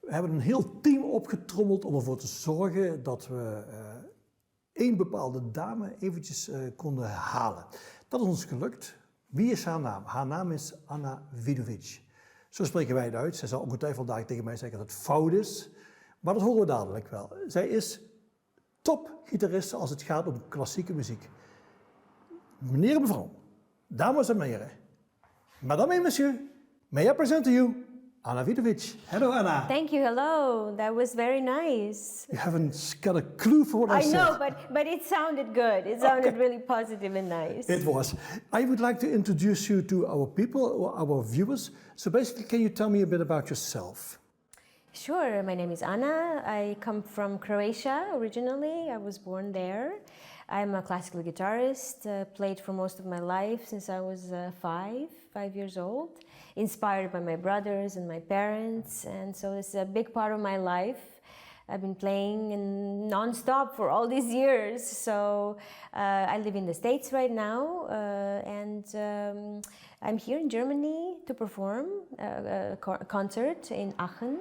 We hebben een heel team opgetrommeld om ervoor te zorgen dat we één bepaalde dame eventjes konden halen. Dat is ons gelukt. Wie is haar naam? Haar naam is Anna Vidovic. Zo spreken wij het uit. Zij zal ongetwijfeld vandaag tegen mij zeggen dat het fout is. Maar dat horen we dadelijk wel. Zij is top-gitariste als het gaat om klassieke muziek. Meneer en mevrouw, dames en heren, madame et monsieur, may I present to you Anna Vidovic. Hello, Anna. Thank you. Hello. That was very nice. You haven't got a clue for what I said. I know, but it sounded good. It sounded really positive and nice. It was. I would like to introduce you to our people, our viewers. So basically, can you tell me a bit about yourself? Sure. My name is Anna. I come from Croatia originally. I was born there. I'm a classical guitarist, played for most of my life since I was 5 years old, inspired by my brothers and my parents, and so it's a big part of my life. I've been playing non-stop for all these years, so I live in the States right now, and I'm here in Germany to perform a concert in Aken.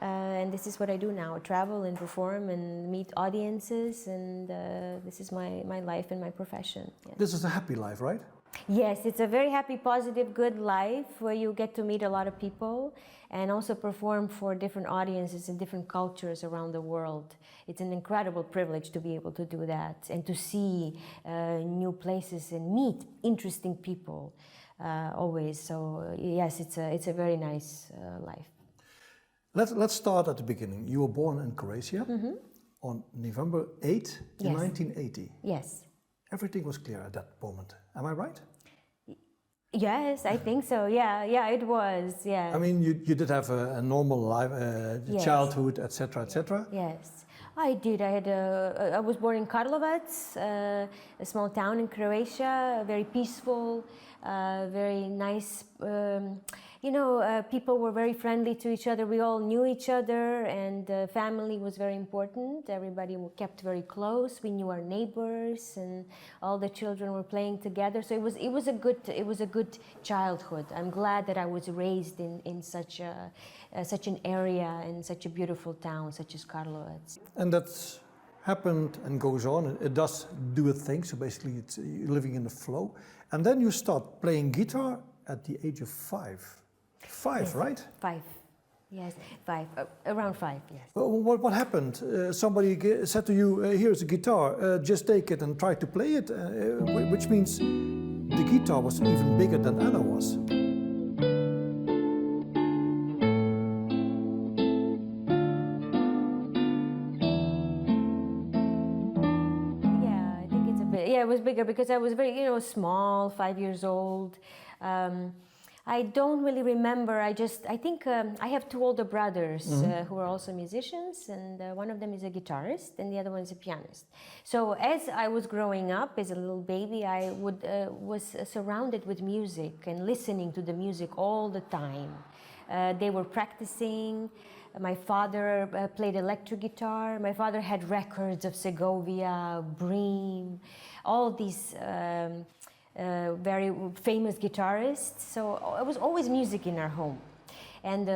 And this is what I do now, I travel and perform and meet audiences, and this is my life and my profession. Yes. This is a happy life, right? Yes, it's a very happy, positive, good life where you get to meet a lot of people and also perform for different audiences in different cultures around the world. It's an incredible privilege to be able to do that and to see new places and meet interesting people always. So yes, it's a very nice life. Let's start at the beginning. You were born in Croatia on November 8, 1980. Yes. Everything was clear at that moment. Am I right? Yes, I think so. Yeah, it was. Yeah. I mean, you did have a normal life, Yes. childhood, etc., etc. Yes, I did. I was born in Karlovac, a small town in Croatia, very peaceful, very nice. People were very friendly to each other. We all knew each other, and family was very important. Everybody kept very close. We knew our neighbors, and all the children were playing together. So it was a good childhood. I'm glad that I was raised in such an area in such a beautiful town such as Karlovac. And that's happened and goes on. It does do a thing. So basically, it's you're living in the flow, and then you start playing guitar at the age of 5. Yes, Right? 5. Yes, 5. Around 5. Yes. What happened? Somebody said to you, "Here's a guitar. Just take it and try to play it," which means the guitar was even bigger than Anna was. Yeah, I think it's a bit. Yeah, it was bigger because I was very, small, 5 years old. I don't really remember. I think I have 2 older brothers who are also musicians, and one of them is a guitarist, and the other one is a pianist. So as I was growing up as a little baby, I was surrounded with music and listening to the music all the time. They were practicing. My father played electric guitar. My father had records of Segovia, Bream, all these. Very famous guitarists, so it was always music in our home. And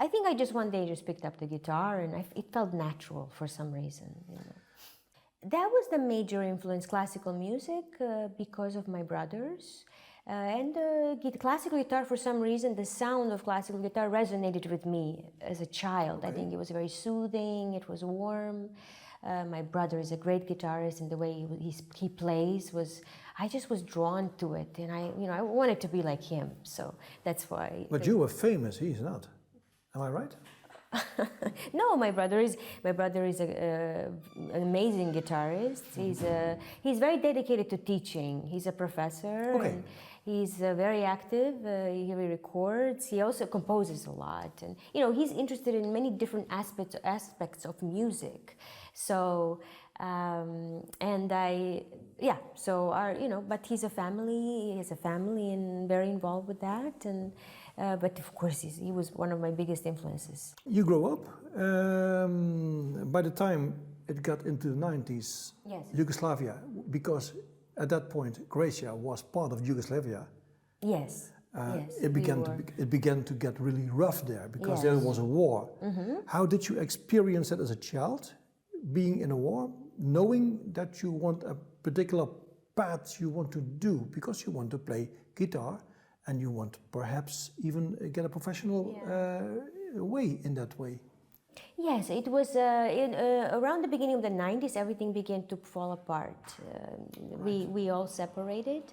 I think I just one day just picked up the guitar, and it felt natural for some reason. That was the major influence, classical music, because of my brothers. And classical guitar, for some reason, the sound of classical guitar resonated with me as a child. Okay. I think it was very soothing, it was warm. My brother is a great guitarist, and the way he plays I just was drawn to it, and I wanted to be like him, so that's why. But you were famous, he's not. Am I right? No, my brother is an amazing guitarist. He's very dedicated to teaching. He's a professor. Okay. And he's very active. He records. He also composes a lot, and he's interested in many different aspects of music. So but he's a family. He has a family and very involved with that. And but of course, he was one of my biggest influences. You grew up. By the time it got into the 90s, Yes. Yugoslavia, because at that point Croatia was part of Yugoslavia. Yes. Yes, it began to get really rough there because there Yes. was a war. How did you experience it as a child, being in a war, knowing that you want a particular path you want to do because you want to play guitar and you want perhaps even get a professional way in that way? Yes, it was around the beginning of the 90s, everything began to fall apart. We all separated.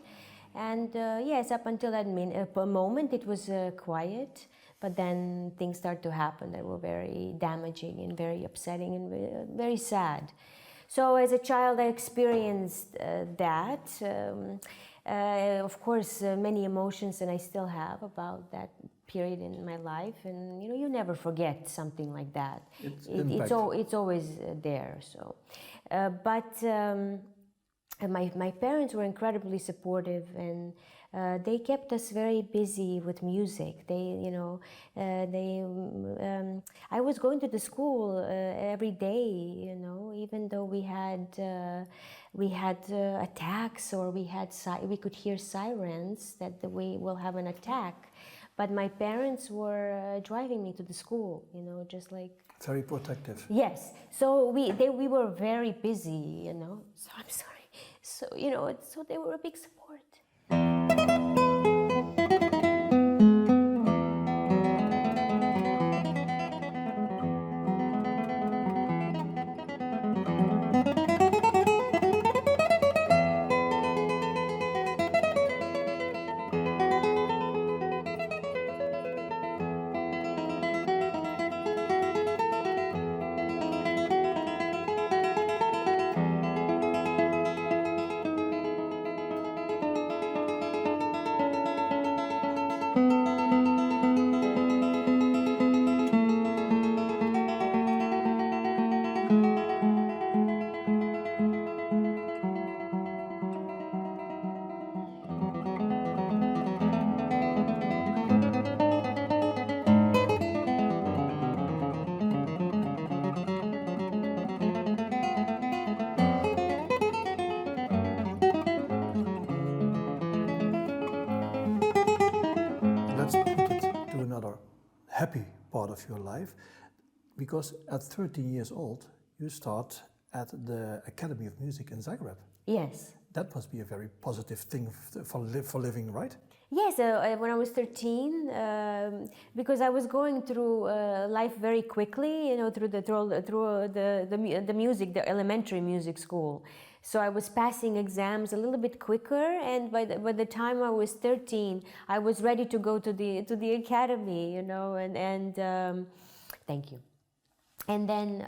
And yes, up until that moment, it was quiet. But then things started to happen that were very damaging and very upsetting and very sad. So as a child, I experienced that. Of course, many emotions, and I still have about that period in my life. And you never forget something like that. It's always there. So, but my parents were incredibly supportive, and they kept us very busy with music. I was going to the school every day, even though we had attacks, or we could hear sirens that we will have an attack. But my parents were driving me to the school, just like... Very protective. Yes. So we were very busy, So I'm sorry. So, so they were a big support. Happy part of your life, because at 13 years old you start at the Academy of Music in Zagreb. Yes. That must be a very positive thing for living, right? Yes, when I was 13, because I was going through life very quickly, through the music, the elementary music school. So I was passing exams a little bit quicker, and by the time I was 13, I was ready to go to the academy, and thank you. And then,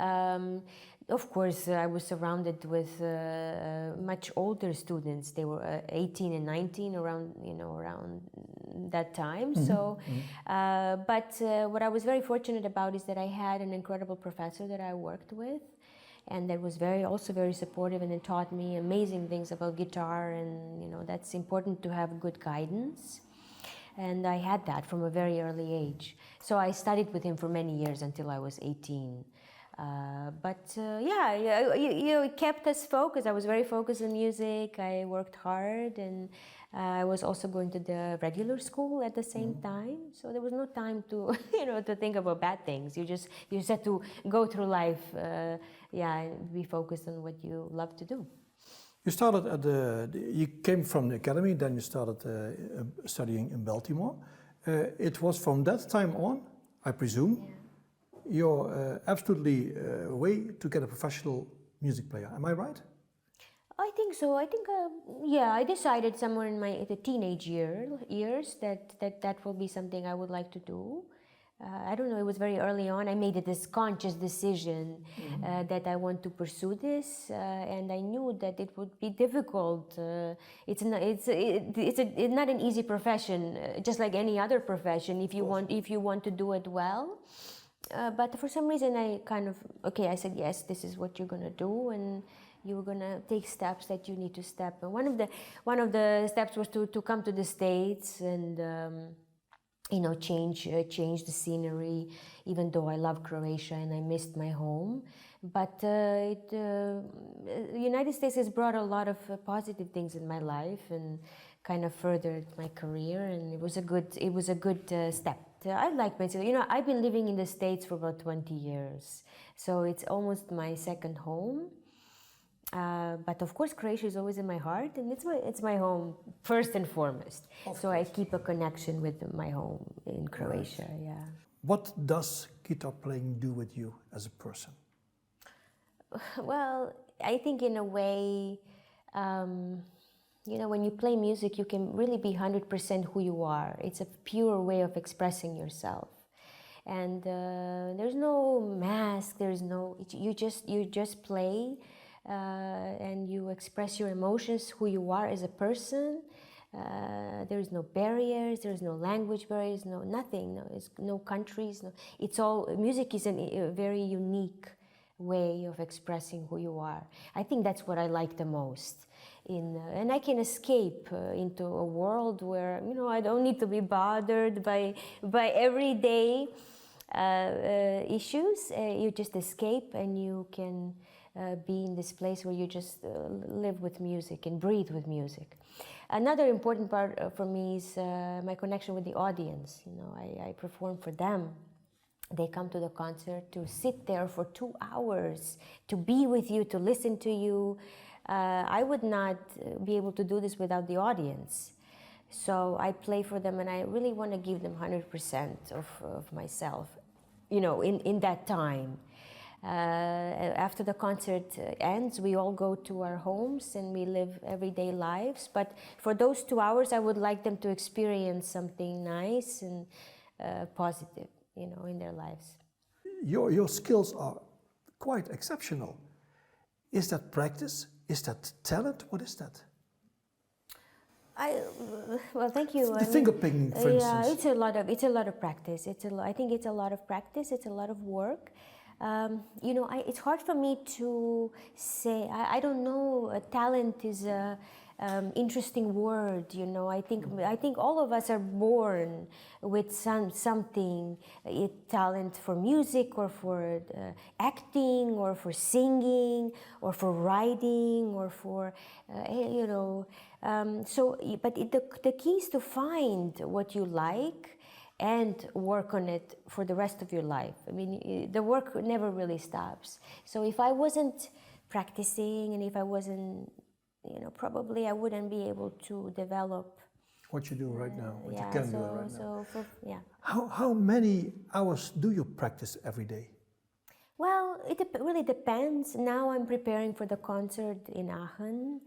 of course, I was surrounded with much older students. They were 18 and 19 around that time. Mm-hmm. So, but what I was very fortunate about is that I had an incredible professor that I worked with, and that was also very supportive, and it taught me amazing things about guitar, and that's important to have good guidance. And I had that from a very early age. So I studied with him for many years until I was 18. It kept us focused. I was very focused on music. I worked hard, and I was also going to the regular school at the same time. So there was no time to, to think about bad things. You just had to go through life, and be focused on what you love to do. You started you came from the academy, then you started studying in Baltimore. It was from that time on, I presume, your absolutely way to get a professional music player. Am I right? I think so. I think, I decided somewhere in the teenage years that will be something I would like to do. I don't know, it was very early on. I made this conscious decision that I want to pursue this, and I knew that it would be difficult. It's not an easy profession, just like any other profession. If you want to do it well. But for some reason, I said yes. This is what you're gonna do, and you're gonna take steps that you need to step. And one of the steps was to come to the States and. Change the scenery, even though I love Croatia and I missed my home. But the United States has brought a lot of positive things in my life, and kind of furthered my career, and it was a good step. I like basically, I've been living in the States for about 20 years, so it's almost my second home. But of course, Croatia is always in my heart, and it's my home first and foremost. So I keep a connection with my home in Croatia. Right. Yeah. What does guitar playing do with you as a person? Well, I think in a way, when you play music, you can really be 100% who you are. It's a pure way of expressing yourself, and there's no mask. You just play. And you express your emotions, who you are as a person. There is no barriers, there is no language barriers, nothing, no countries. It's all, music is a very unique way of expressing who you are. I think that's what I like the most. And I can escape into a world where, I don't need to be bothered by everyday issues. You just escape, and you can be in this place where you just live with music and breathe with music. Another important part for me is my connection with the audience. I perform for them. They come to the concert to sit there for 2 hours, to be with you, to listen to you. I would not be able to do this without the audience. So I play for them, and I really want to give them 100% of myself, in that time. After the concert ends, we all go to our homes and we live everyday lives. But for those 2 hours, I would like them to experience something nice and positive, in their lives. Your skills are quite exceptional. Is that practice? Is that talent? What is that? Well, thank you. The finger picking, for instance. Yeah, it's a lot of practice. I think it's a lot of practice. It's a lot of work. It's hard for me to say. I don't know. Talent is a interesting word. I think all of us are born with something. Talent for music, or for acting, or for singing, or for writing, or for But the key is to find what you like and work on it for the rest of your life. I mean, the work never really stops. So if I wasn't practicing, and if I wasn't, probably I wouldn't be able to develop what you do right now, what you can do right now. Yeah. How many hours do you practice every day? Well, it really depends. Now I'm preparing for the concert in Aken,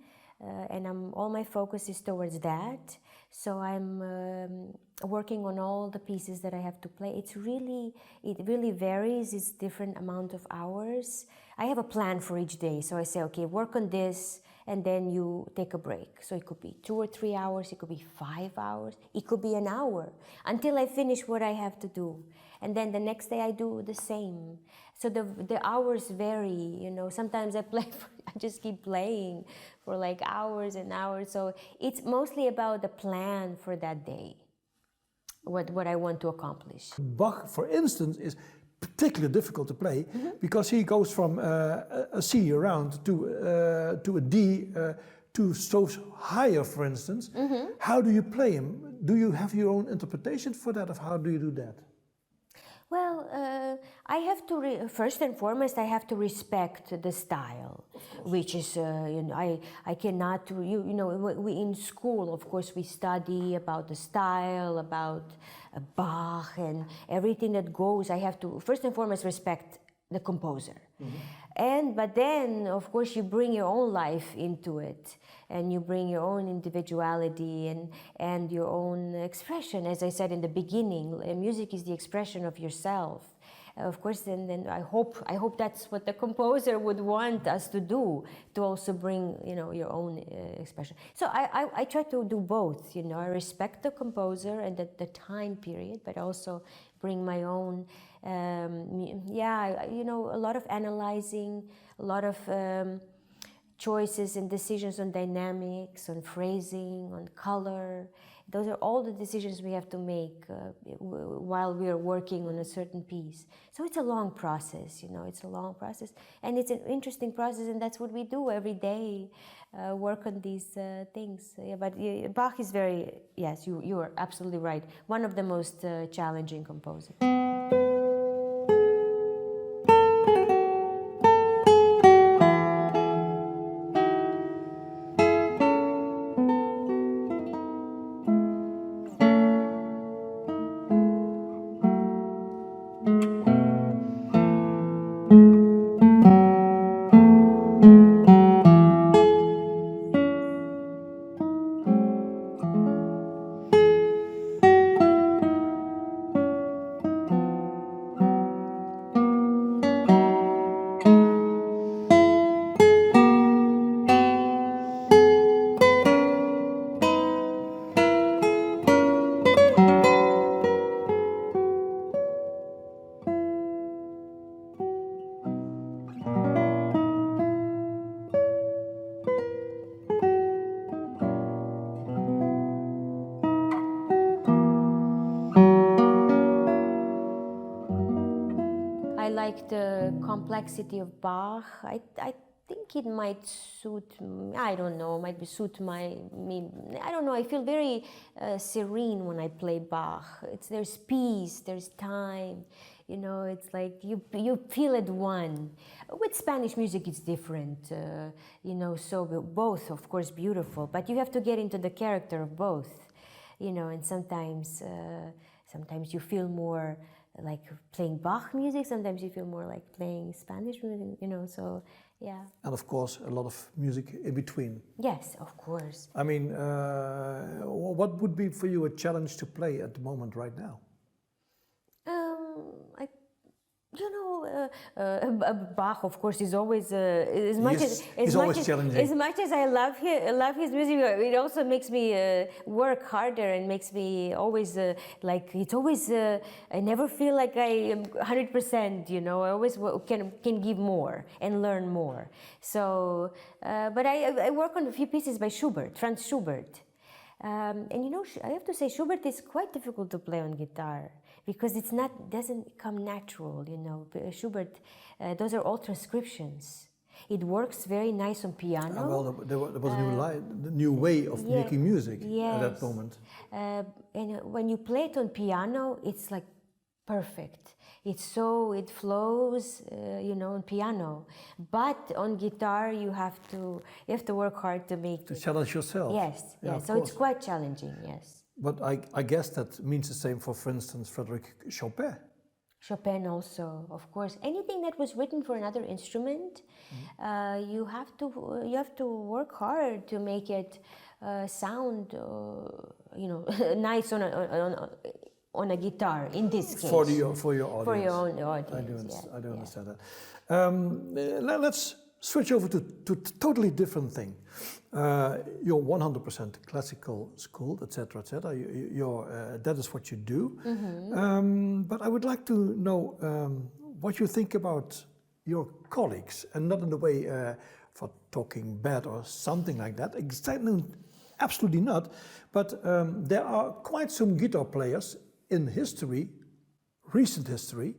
and all my focus is towards that. So I'm working on all the pieces that I have to play. It really varies. It's different amount of hours. I have a plan for each day. So I say, okay, work on this, and then you take a break. So it could be 2 or 3 hours. It could be 5 hours. It could be an hour until I finish what I have to do. And then the next day I do the same. So the hours vary. Sometimes I just keep playing for like hours and hours. So it's mostly about the plan for that day, what I want to accomplish. Bach, for instance, is particularly difficult to play because he goes from a C around to a D, to stoves higher, for instance. How do you play him? Do you have your own interpretation for that, of how do you do that? Well, I have to, first and foremost, I have to respect the style, which is, I cannot, we in school, of course, we study about the style, about Bach and everything that goes. I have to, first and foremost, respect the composer. But then, of course, you bring your own life into it, and you bring your own individuality and your own expression. As I said in the beginning, music is the expression of yourself. Of course, then I hope that's what the composer would want us to do, to also bring, your own expression. So I try to do both. I respect the composer and the time period, but also bring my own. A lot of analyzing, a lot of choices and decisions on dynamics, on phrasing, on color, Those are all the decisions we have to make while we are working on a certain piece. So it's a long process, you know, it's a long process. And it's an interesting process, and that's what we do every day, work on these things. Yeah, but Bach is very, yes, you are absolutely right, one of the most challenging composers. I like the complexity of Bach. I think it might suit, I don't know, might be suit me. I don't know, I feel very serene when I play Bach. There's peace, there's time, you know, it's like you feel at one. With Spanish music it's different, you know, so both of course beautiful, but you have to get into the character of both, you know, and sometimes you feel more like playing Bach music, sometimes you feel more like playing Spanish music, you know, so yeah. And of course, a lot of music in between. Yes, of course. I mean, what would be for you a challenge to play at the moment right now? You know, Bach, of course, is always as much as I love his music. It also makes me work harder and makes me always like it's always. I never feel like I am 100%. You know, I always can give more and learn more. So, but I work on a few pieces by Schubert, Franz Schubert. And you know, I have to say, Schubert is quite difficult to play on guitar because doesn't come natural, you know. Schubert, those are all transcriptions. It works very nice on piano. Well, there was a new way of making music at that moment. And when you play it on piano, it's like perfect. It flows, you know, on piano. But on guitar, you have to work hard to make it. Challenge yourself. Yes, yeah, yes. So it's quite challenging, yes. But I guess that means the same for instance, Chopin. Chopin also, of course. Anything that was written for another instrument, you have to work hard to make it sound, you know, nice on a guitar, in this case. For your audience. For your own audience. I do understand that. Let's switch over to a totally different thing. You're 100% classical schooled, etc., etc. That is what you do. Mm-hmm. But I would like to know what you think about your colleagues, and not in the way for talking bad or something like that. Exactly, absolutely not. But there are quite some guitar players in history, recent history,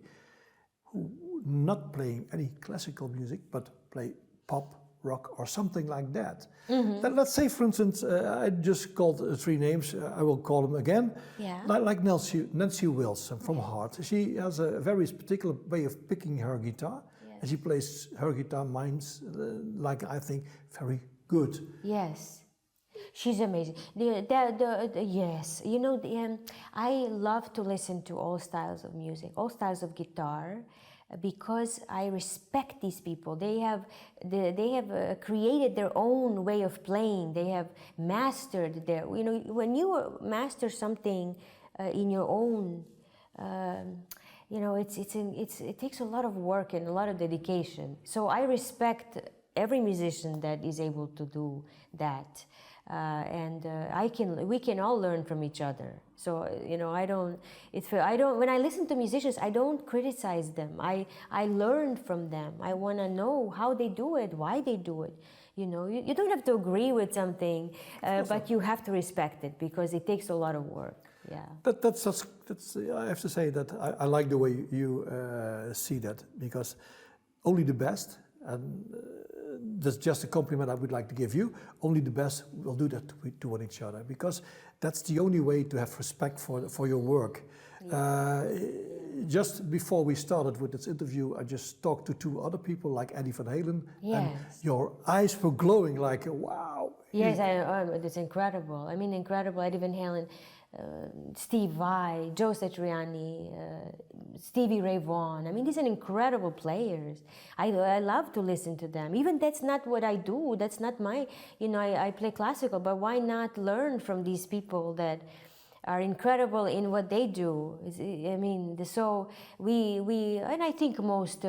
who not playing any classical music, but play pop, rock, or something like that. Mm-hmm. Let's say, for instance, I just called 3 names. I will call them again. Yeah. Like Nancy Wilson from Heart. She has a very particular way of picking her guitar, and she plays her guitar like I think very good. Yes. She's amazing. Yes, you know, I love to listen to all styles of music, all styles of guitar, because I respect these people. They have created their own way of playing. They have mastered their. You know, when you master something in your own, you know, it takes a lot of work and a lot of dedication. So I respect every musician that is able to do that. we can all learn from each other. So when I listen to musicians, I don't criticize them. I learn from them. I want to know how they do it, why they do it. You don't have to agree with something, but you have to respect it because it takes a lot of work. Yeah. That's I have to say that I like the way you see that, because only the best, and that's just a compliment I would like to give you, only the best will do that toward each other, because that's the only way to have respect for your work. Yeah. Just before we started with this interview, I just talked to 2 other people, like Eddie Van Halen, yes. and your eyes were glowing like, wow. Yes, it's incredible. I mean, incredible. Eddie Van Halen, Steve Vai, Joe Satriani, Stevie Ray Vaughan. I mean, these are incredible players. I love to listen to them. Even that's not what I do. That's not my, I play classical, but why not learn from these people that are incredible in what they do? I mean, so and I think most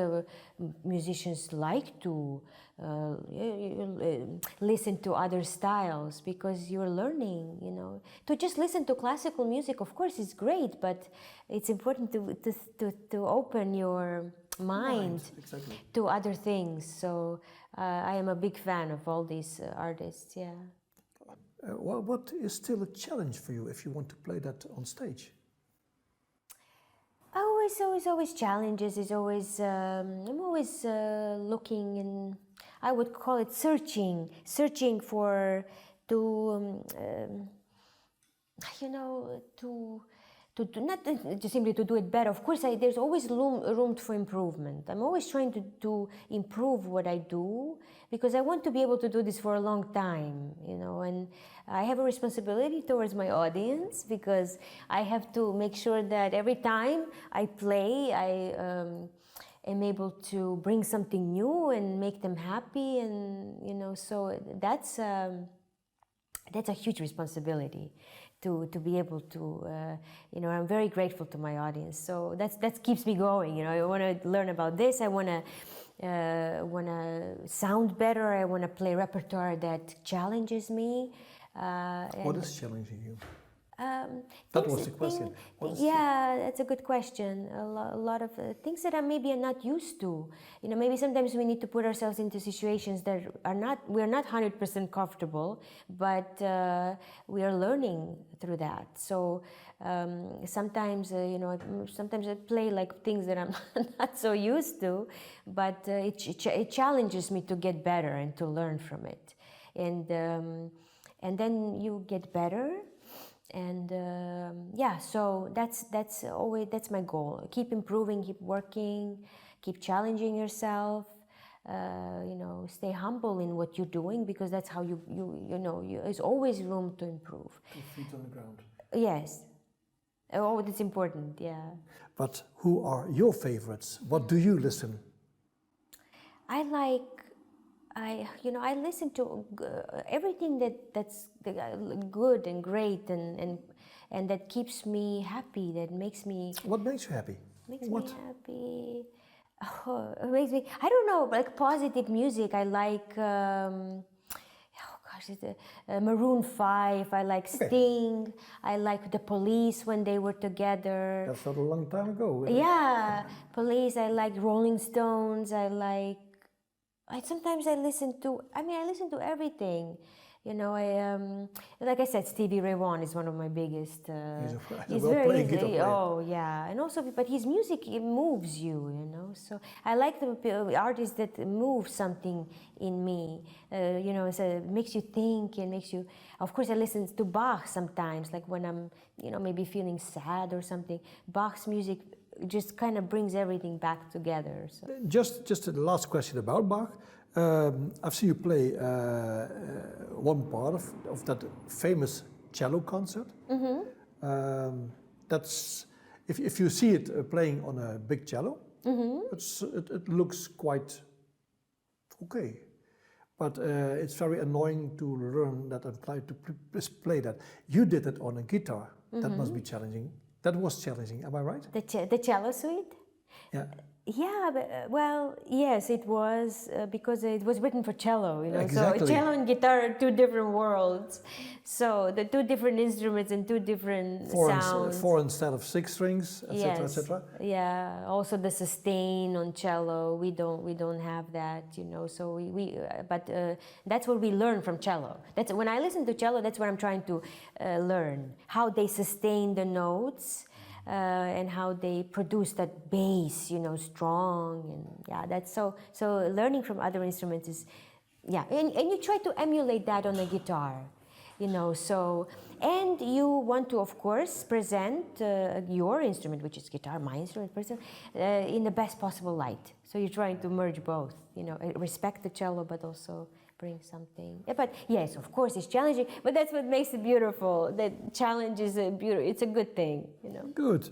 musicians like to listen to other styles because you're learning, To just listen to classical music, of course, is great, but it's important to open your mind exactly. to other things. So I am a big fan of all these artists, yeah. What is still a challenge for you if you want to play that on stage? Always challenges. It's always I'm always looking, and I would call it searching for to not just simply to do it better. Of course, there's always room for improvement. I'm always trying to improve what I do because I want to be able to do this for a long time, and I have a responsibility towards my audience because I have to make sure that every time I play, I am able to bring something new and make them happy, and so that's a huge responsibility. To be able to, I'm very grateful to my audience. So that keeps me going. I want to learn about this. I want to sound better. I want to play repertoire that challenges me. What is challenging you? That was the question. That's a good question. A lot of things that maybe are not used to. Maybe sometimes we need to put ourselves into situations that we're not 100% comfortable, but we are learning through that. So sometimes, sometimes I play like things that I'm not so used to, but it challenges me to get better and to learn from it, and then you get better. And so that's my goal. Keep improving, keep working, keep challenging yourself. Stay humble in what you're doing because that's how there's always room to improve. 2 feet on the ground. Yes. Oh, that's important. Yeah. But who are your favorites? What do you listen? I listen to everything that's good and great and that keeps me happy. That makes me. What makes you happy? Me happy. It makes me. I don't know, like positive music. I like. Maroon 5. I like Sting. I like the Police when they were together. That's not a long time ago. Yeah, Police. I like Rolling Stones. Sometimes I listen to everything. Like I said, Stevie Ray Vaughan is one of my biggest. He's a well-playing guitar player. Oh yeah, and also, but his music, it moves you, So I like the artists that move something in me. So it makes you think and makes you. Of course, I listen to Bach sometimes, like when I'm, maybe feeling sad or something. Bach's music just kind of brings everything back together. So. Just the last question about Bach. I've seen you play one part of that famous cello concert. Mm-hmm. That's if you see it playing on a big cello, mm-hmm. it looks quite okay, but it's very annoying to learn that and try to play that. You did it on a guitar. Mm-hmm. That must be challenging. That was challenging. Am I right? The cello suite. Yeah. Yeah, but, well, yes, it was because it was written for cello, you know. Exactly. So cello and guitar are two different worlds. So the two different instruments and two different sounds. Four instead of 6 strings, etc., Yes. etc. Yeah. Also the sustain on cello, we don't have that, you know. So but that's what we learn from cello. That's when I listen to cello. That's what I'm trying to learn, how they sustain the notes. And how they produce that bass, you know, strong, and yeah, that's so learning from other instruments is, yeah, and you try to emulate that on a guitar, you know, so, and you want to, of course, present your instrument, which is guitar, my instrument, in the best possible light. So you're trying to merge both, you know, respect the cello, but also bring something. Yeah, but yes, of course, it's challenging, but that's what makes it beautiful. That challenge is it's a good thing, you know. Good.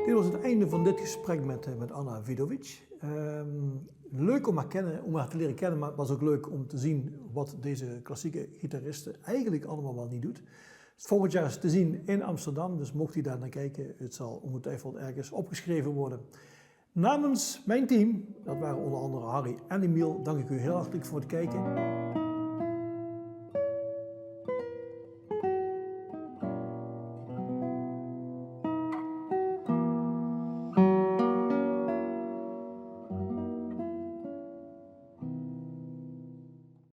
Dit was het einde van dit gesprek met Anna Vidovic. Leuk om haar te leren kennen, maar het was ook leuk om te zien wat deze klassieke gitariste eigenlijk allemaal wel niet doet. Volgend jaar is te zien in Amsterdam, dus mocht u daar naar kijken, het zal ongetwijfeld ergens opgeschreven worden. Namens mijn team, dat waren onder andere Harry en Emiel, dank ik u heel hartelijk voor het kijken.